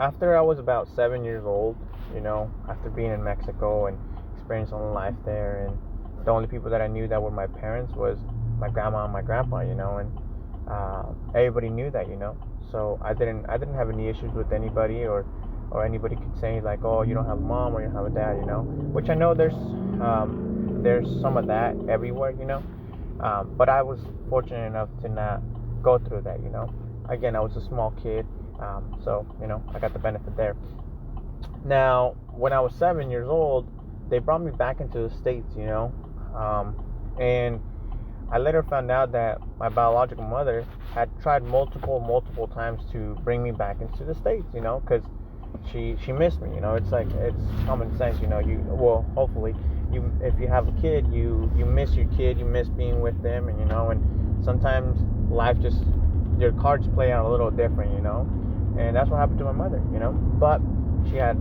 after I was about 7 years old, after being in Mexico and experiencing life there, and the only people that I knew that were my parents was my grandma and my grandpa, and everybody knew that, So I didn't have any issues with anybody, or anybody could say like, oh, you don't have a mom or you don't have a dad, Which I know there's some of that everywhere, But I was fortunate enough to not go through that, Again, I was a small kid, so I got the benefit there. Now, when I was 7 years old, they brought me back into the States, and I later found out that my biological mother had tried multiple times to bring me back into the States, because she missed me, It's like, it's common sense, hopefully, if you have a kid, you miss your kid, you miss being with them, and sometimes life just, your cards play out a little different, and that's what happened to my mother, but she had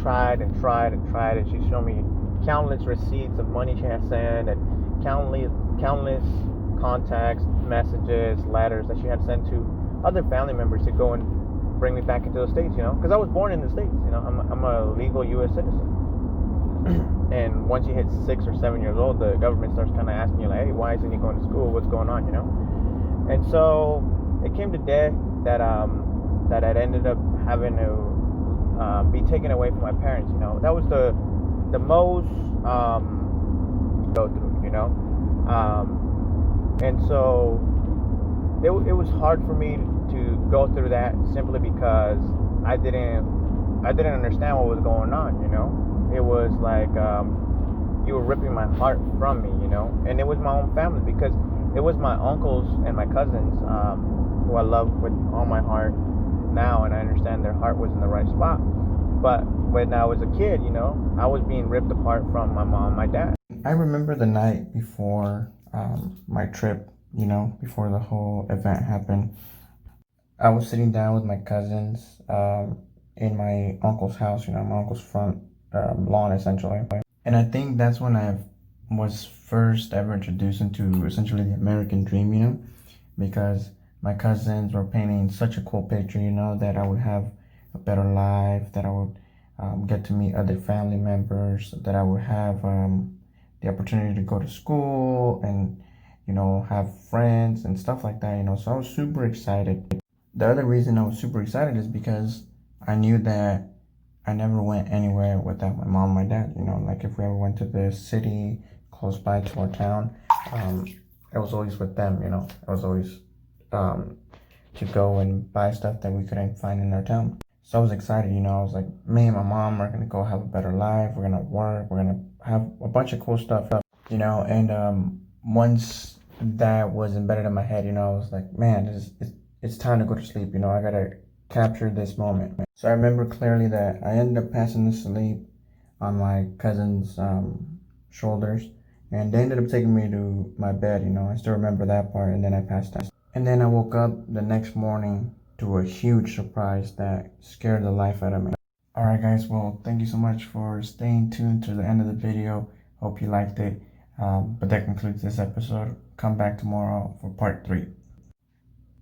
tried and tried and tried, and she showed me countless receipts of money she had sent, and countless contacts, messages, letters that she had sent to other family members to go and bring me back into the States, because I was born in the States, I'm a legal U.S. citizen. And once you hit 6 or 7 years old, the government starts kind of asking you like, hey, why isn't he going to school? What's going on, And so it came to day that I'd ended up having to be taken away from my parents. That was the most go through. And so it was hard for me to go through that simply because I didn't understand what was going on. It was like you were ripping my heart from me. And it was my own family, because it was my uncles and my cousins who I love with all my heart now, and I understand their heart was in the right spot. But when I was a kid, I was being ripped apart from my mom and my dad. I remember the night before my trip, before the whole event happened. I was sitting down with my cousins in my uncle's house, my uncle's front lawn, essentially. And I think that's when I was first ever introduced into essentially the American dream, because my cousins were painting such a cool picture, that I would have a better life, that I would get to meet other family members, that I would have the opportunity to go to school and, have friends and stuff like that, So I was super excited. The other reason I was super excited is because I knew that I never went anywhere without my mom and my dad, Like if we ever went to the city close by to our town, I was always with them, I was always to go and buy stuff that we couldn't find in our town. So I was excited, I was like, me and my mom are going to go have a better life. We're going to work. We're going to have a bunch of cool stuff, and once that was embedded in my head, I was like, man, it's time to go to sleep. I got to capture this moment. So I remember clearly that I ended up passing to sleep on my cousin's shoulders, and they ended up taking me to my bed. I still remember that part, and then I passed out. And then I woke up the next morning to a huge surprise that scared the life out of me. Alright guys, well, thank you so much for staying tuned to the end of the video. Hope you liked it. But that concludes this episode. Come back tomorrow for part 3.